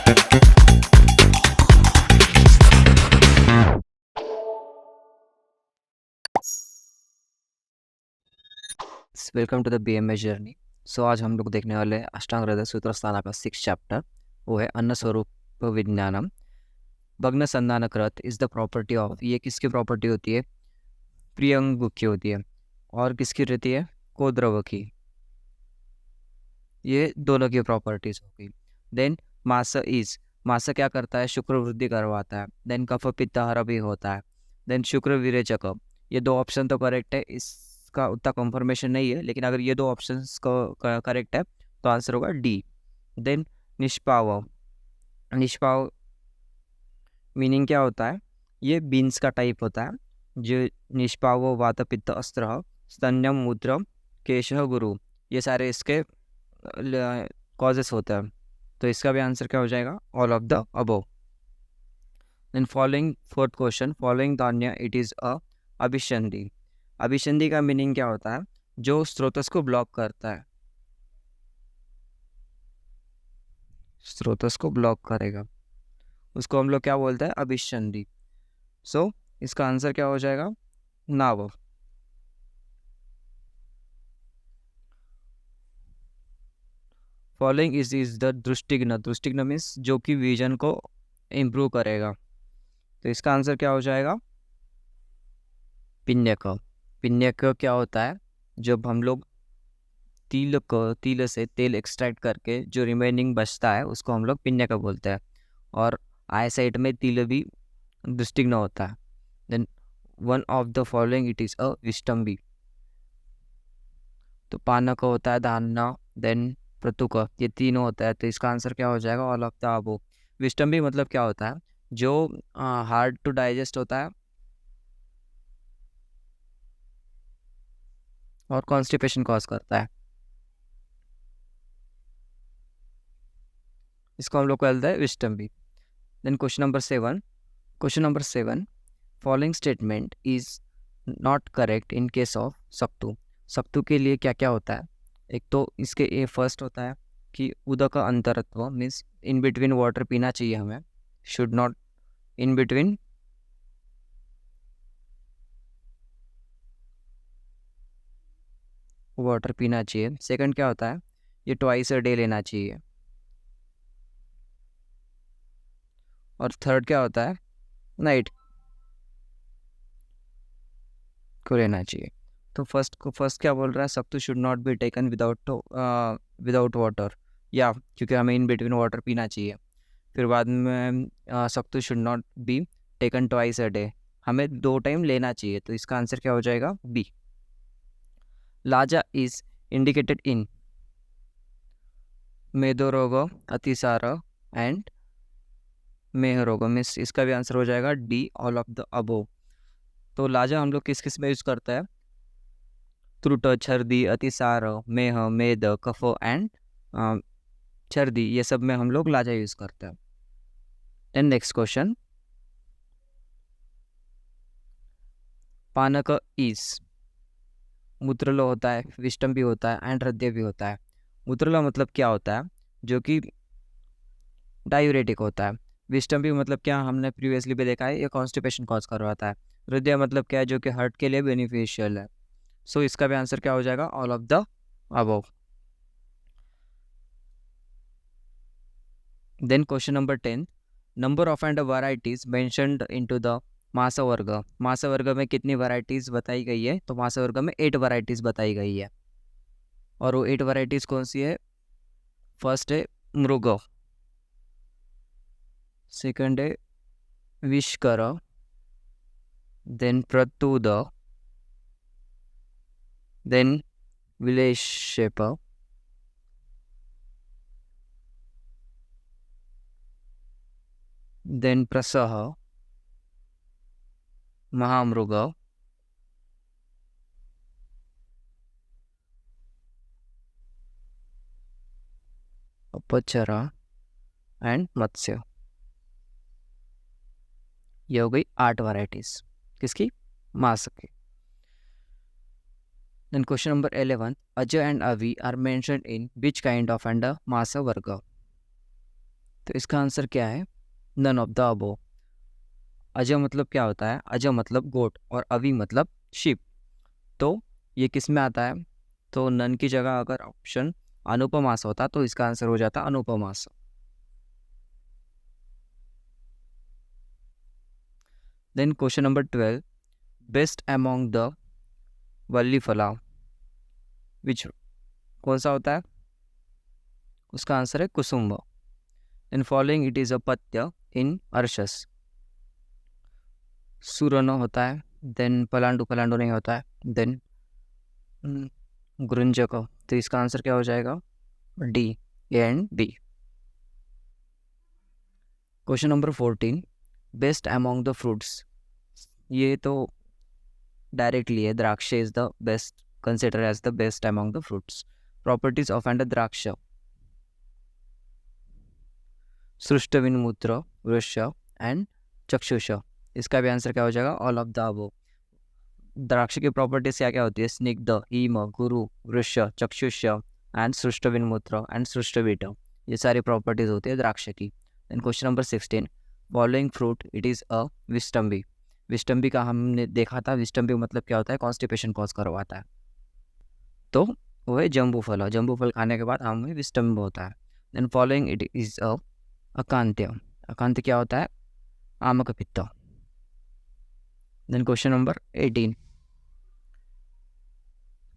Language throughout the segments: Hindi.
Welcome to the BMS journey. So आज हम लोग देखने वाले हैं अष्टांग हृदय सूत्र स्थाना का 6 चैप्टर। वो है अन्न स्वरूप विज्ञानम। भग्न संधान कृत इज द प्रॉपर्टी ऑफ, ये किसकी प्रॉपर्टी होती है? प्रियंग की होती है। और किसकी रहती है? कोद्रव की। ये दोनों की प्रॉपर्टीज होगी। देन मास इज, मास क्या करता है? शुक्र वृद्धि करवाता है। देन कफ पित्तहर भी होता है। देन शुक्र विरेचक। ये दो ऑप्शन तो करेक्ट है, इसका उतना कंफर्मेशन नहीं है, लेकिन अगर ये दो ऑप्शन करेक्ट है तो आंसर होगा डी। देन निष्पाव, निष्पाव मीनिंग क्या होता है? ये बीन्स का टाइप होता है। जो निष्पाव वात पित्त अस्त्र स्तन्यम मूत्र केश गुरु, ये सारे इसके कॉजेस होता है। तो इसका भी आंसर क्या हो जाएगा? All of the above. Then following, fourth question, following धान्य इट इज अ अभिसंधि। अभिसंधि का मीनिंग क्या होता है? जो स्रोतस को ब्लॉक करता है, स्रोतस को ब्लॉक करेगा, उसको हम लोग क्या बोलते हैं? अभिसंधि। सो इसका आंसर क्या हो जाएगा? नाव। फॉलोइंग इज द दृष्टिघ्न। दृष्टिघ्न मीन्स जो कि विजन को इम्प्रूव करेगा। तो इसका आंसर क्या हो जाएगा? पिण्यक। पिण्यक क्या होता है? जब हम लोग तिल से तेल एक्सट्रैक्ट करके जो रिमेनिंग बचता है उसको हम लोग पिण्यक बोलते हैं। और आई साइड में तिल भी दृष्टिघ्न होता है। Then one of the following it is a विष्टम्बी। तो पानक होता है, धान्य, देन प्रतुक, ये तीनों होता है। तो इसका आंसर क्या हो जाएगा? All of the above. विस्टम्बी मतलब क्या होता है? जो हार्ड टू डाइजेस्ट होता है और कॉन्स्टिपेशन कॉज करता है। इसको हम लोग कहते हैं विस्टम्बी। Then question number 7, question number 7, following statement is not correct in case of सक्तु। सक्तु के लिए क्या क्या होता है? एक तो इसके ए फर्स्ट होता है कि उदक का अंतरत्व मीन्स इन बिटवीन वाटर पीना चाहिए हमें, should not in between water पीना चाहिए। सेकंड क्या होता है? ये ट्वाइस अ डे लेना चाहिए। और थर्ड क्या होता है? नाइट को लेना चाहिए। तो फर्स्ट क्या बोल रहा है? सक्तु should not be taken without water, या क्योंकि हमें इन बिटवीन वाटर पीना चाहिए। फिर बाद में सक्तु should not be taken twice a day, हमें 2 टाइम लेना चाहिए। तो इसका आंसर क्या हो जाएगा? बी। लाजा इज इंडिकेटेड इन मेदो रोग, अतिसार एंड मेह रोग, मीन्स इसका भी आंसर हो जाएगा D, all of the above. तो लाजा हम लोग किस किस में यूज करते हैं? त्रुट, छर्दी, अतिसार, मेह, मेद, कफ एंड छर्दी, ये सब में हम लोग लाजा यूज करते हैं। देन नेक्स्ट क्वेश्चन, पानक इज, मूत्रलो होता है, विष्टम भी होता है एंड हृदय भी होता है। मूत्रलो मतलब क्या होता है? जो कि डायूरेटिक होता है। विष्टम भी मतलब क्या, हमने प्रीवियसली भी देखा है, ये कॉन्स्टिपेशन कॉज करवाता है। हृदय मतलब क्या है? जो कि हार्ट के लिए बेनिफिशियल है। सो इसका भी आंसर क्या हो जाएगा? All of the above. Then question number 10, number of and varieties mentioned into the मासा वर्ग। मासा वर्ग में कितनी वैरायटीज बताई गई है? तो मासा वर्ग में 8 वैरायटीज बताई गई है। और वो 8 वैरायटीज कौन सी है? फर्स्ट है मृग, सेकंड है विष्कर, देन प्रतुद, देन विलेशेप, देन प्रसह, महामृग, अपचरा एंड मत्स्य। ये हो गई 8 वैरायटीज किसकी? मांस की। देन क्वेश्चन नंबर 11, अजय एंड अवी are mentioned in which kind of and मास वर्ग। तो इसका आंसर क्या है? None of the above. अज मतलब क्या होता है? अज मतलब गोट और अवी मतलब शिप। तो ये किस में आता है? तो नन की जगह अगर ऑप्शन अनुपमास होता तो इसका आंसर हो जाता अनुपमास। Then question number 12, best among the वल्ली फला विच कौन सा होता है? उसका आंसर है कुसुम्ब। In following it is a पत्य इन अर्शस। सुरनो होता है, देन पलांडु, पलांडु नहीं होता है, देन गुरुंजक। तो इसका आंसर क्या हो जाएगा? D, A and B. Question number 14, best among the fruits. ये तो डायरेक्टली है, द्राक्ष is the best, consider as the best among the fruits. Properties of and द्राक्ष, सृष्टविन्मूत्र, वृक्ष एंड चक्षुष। इसका भी आंसर क्या हो जाएगा? All of the above. द्राक्ष की प्रॉपर्टीज क्या क्या होती है? स्निग्ध, हीम, गुरु, वृक्ष, चक्षुष एंड सृष्टविन्मूत्र एंड सृष्टवीट। ये सारी प्रॉपर्टीज होती है द्राक्ष की। Then question number 16, following fruit it is a विस्टम्बी। विस्टम्बी का हमने देखा था, विस्टम्बी मतलब क्या होता है? कॉन्स्टिपेशन कॉज करवाता है। तो वो है जम्बू फल। जम्बू फल खाने के बाद हमें विस्टम्ब होता है। Then following it is a अकांत्य। अकांत्य क्या होता है? आमक पित्त। Then question number 18,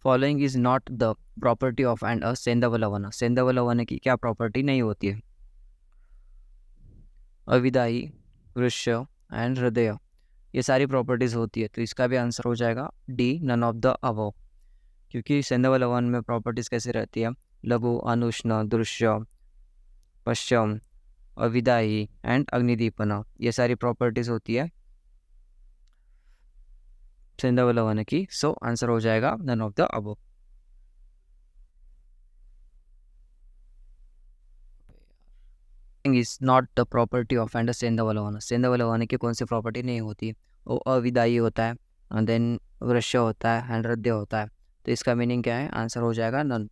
following is not the property of and a सेंधव लवण। सेंधव लवण की क्या प्रॉपर्टी नहीं होती है? अविदाई, वृक्ष एंड हृदय, ये सारी प्रॉपर्टीज होती है। तो इसका भी आंसर हो जाएगा D, none of the above. क्योंकि सेंधव लवण में प्रॉपर्टीज कैसे रहती है? लघु, अनुष्ण, दृश्य, पश्चिम, अविदाई एंड अग्निदीपन, ये सारी प्रॉपर्टीज होती है सेंधव लवण की। सो आंसर हो जाएगा none of the above. Is not the property of and सेंधव लवण। सेंधव लवण की कौन सी प्रॉपर्टी नहीं होती? वो अविदाई होता है, देन वृक्ष होता है एंड हृदय होता है। तो इसका मीनिंग क्या है? आंसर हो जाएगा नन।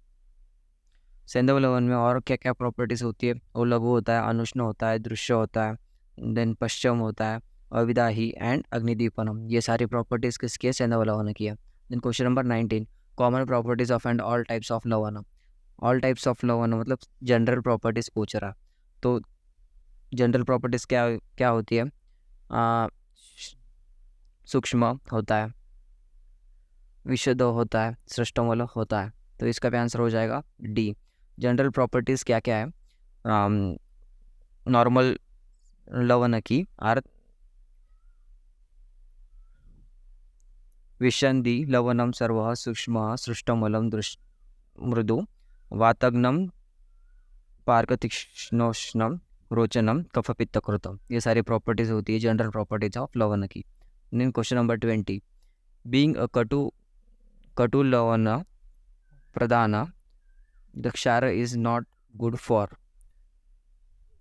सेंधव लवण में और क्या क्या प्रॉपर्टीज होती है? वो लघु होता है, अनुष्ण होता है, दृश्य होता है, देन पश्चिम होता है, अविदाही एंड अग्निदीपनम, ये सारी प्रॉपर्टीज किसकी है? सेंधव लवण की है। Then question number 19, common properties of and all types of लवण। ऑल टाइप्स ऑफ लवण मतलब जनरल प्रॉपर्टीज पूछ रहा। तो जनरल प्रॉपर्टीज क्या क्या होती है? सूक्ष्म होता है, विशुद्ध होता है, सृष्टमूल होता है। तो इसका भी आंसर हो जाएगा डी। जनरल प्रॉपर्टीज क्या क्या है? नॉर्मल लवण की आर विशंदी लवणम सर्व सूक्ष्म सृष्टमूलम मृदु वातग्नम पार्कतीक्ष्णोष्णम रोचनम कफपित्तकृतम, ये सारी प्रॉपर्टीज होती है जनरल प्रॉपर्टीज ऑफ लवण की। Then question number 20, being a कटु लवण प्रदान द क्षार इज नॉट गुड फॉर।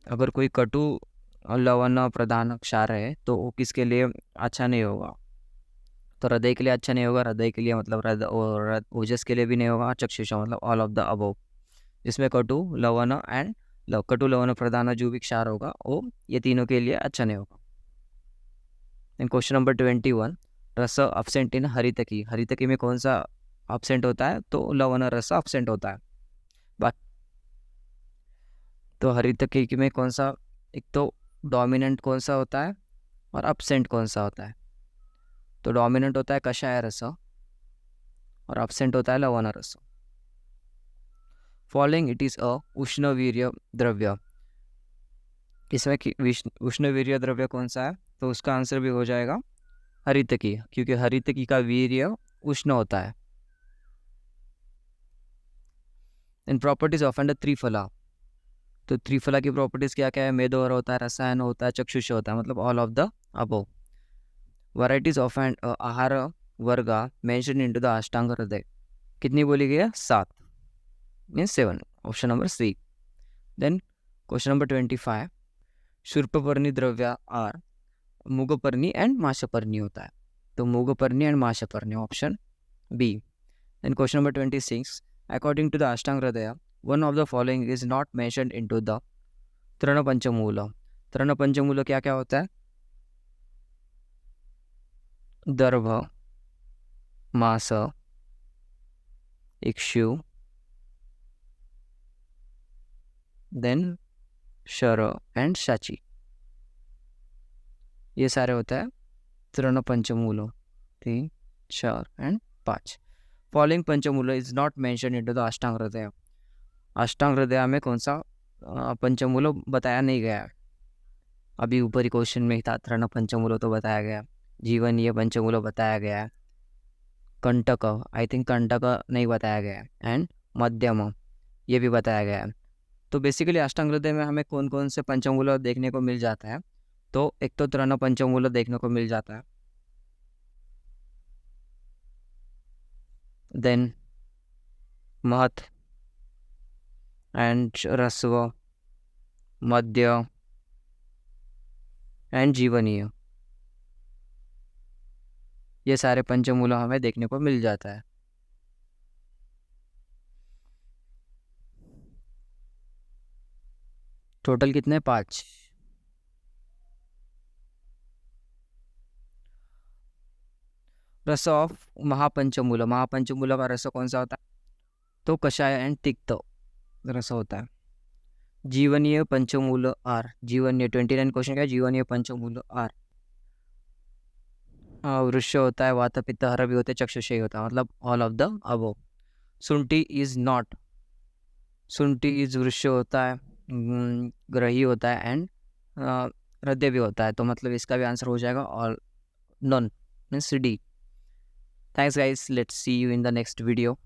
अगर कोई कटु लवण प्रधान क्षार है तो वो किसके लिए अच्छा नहीं होगा? तो हृदय के लिए अच्छा नहीं होगा। हृदय के लिए मतलब ओजस के लिए भी नहीं होगा। चक्षुष मतलब ऑल ऑफ द अबव। इसमें कटु लवण एंड कटु लवण प्रधान जो भी क्षार होगा वो ये तीनों के लिए अच्छा नहीं होगा। क्वेश्चन नंबर 21, रस अब्सेंट इन हरितकी। हरितकी में कौन सा अब्सेंट होता है? तो लवण रस अब्सेंट होता है। तो हरितकी में कौन सा, एक तो डोमिनेंट कौन सा होता है और अब्सेंट कौन सा होता है? तो डोमिनेंट होता है कषाय रस और अब्सेंट होता है लवण रस। फॉलोइंग इट इज अ उष्णवीर्य द्रव्य। इसमें उष्णवीर्य द्रव्य कौन सा है? तो उसका आंसर भी हो जाएगा हरितकी, क्योंकि हरितकी का वीर्य उष्ण होता है। इन प्रॉपर्टीज ऑफ एंड त्रिफला। तो त्रिफला की प्रॉपर्टीज क्या क्या है? मेदोहर होता है, रसायन होता है, चक्षुष होता है, मतलब all of the above. Varieties of and आहार वर्गा मेंशन इनटू द अष्टांग हृदय, कितनी बोली गई है? 7, means 7, option number C. Then question number 25, शूर्पपर्णी द्रव्य आर मुगपर्णी एंड माशपर्णी होता है। तो मुगपर्णी एंड माशपर्णी, option B. Then question number 26, according to the Ashtanga Hridaya one of the following is not mentioned into the तृणपंचमूल। तृणपंचमूल क्या क्या होता है? दर्भ, मास, इक्षु, देन शर एंड शाची, ये सारे होता है तृणपंचमूल। 3, 4 एंड 5। फॉलोइंग पंचमूल is not mention into the Ashtanga हृदय। अष्टांग हृदय में कौन सा पंचमूल बताया नहीं गया है? अभी ऊपर ही क्वेश्चन में ही था, तृण पंचमूल तो बताया गया, जीवन ये पंचमूल बताया गया है, कंटक आई थिंक कंटक नहीं बताया गया है, एंड मध्यम ये भी बताया गया है। तो बेसिकली अष्टांग हृदय में हमें कौन कौन से पंचमूल देखने को मिल जाता है? तो एक तो तृण पंचमूल देखने को मिल जाता है, देन महत एंड रस्व, मध्य एंड जीवनीय, ये सारे पंचमूल हमें देखने को मिल जाता है। टोटल कितने? 5। रस ऑफ महापंचमूल, महापंचमूल का रस कौन सा होता है? तो कषाय एंड तिक्त रस होता है। जीवनीय पंचमूल आर, जीवनीय 29 क्वेश्चन क्या? जीवनीय पंचमूल आर। वृक्ष होता है, वात पित्त हर भी होते हैं, चक्षुषेय होता है, मतलब ऑल ऑफ द अबव। शुंठी इज नॉट, शुंठी इज वृक्ष होता है, ग्रही होता है एंड हृदय भी होता है, तो मतलब इसका भी आंसर हो जाएगा all, non means D. Thanks guys, let's see you in the next video.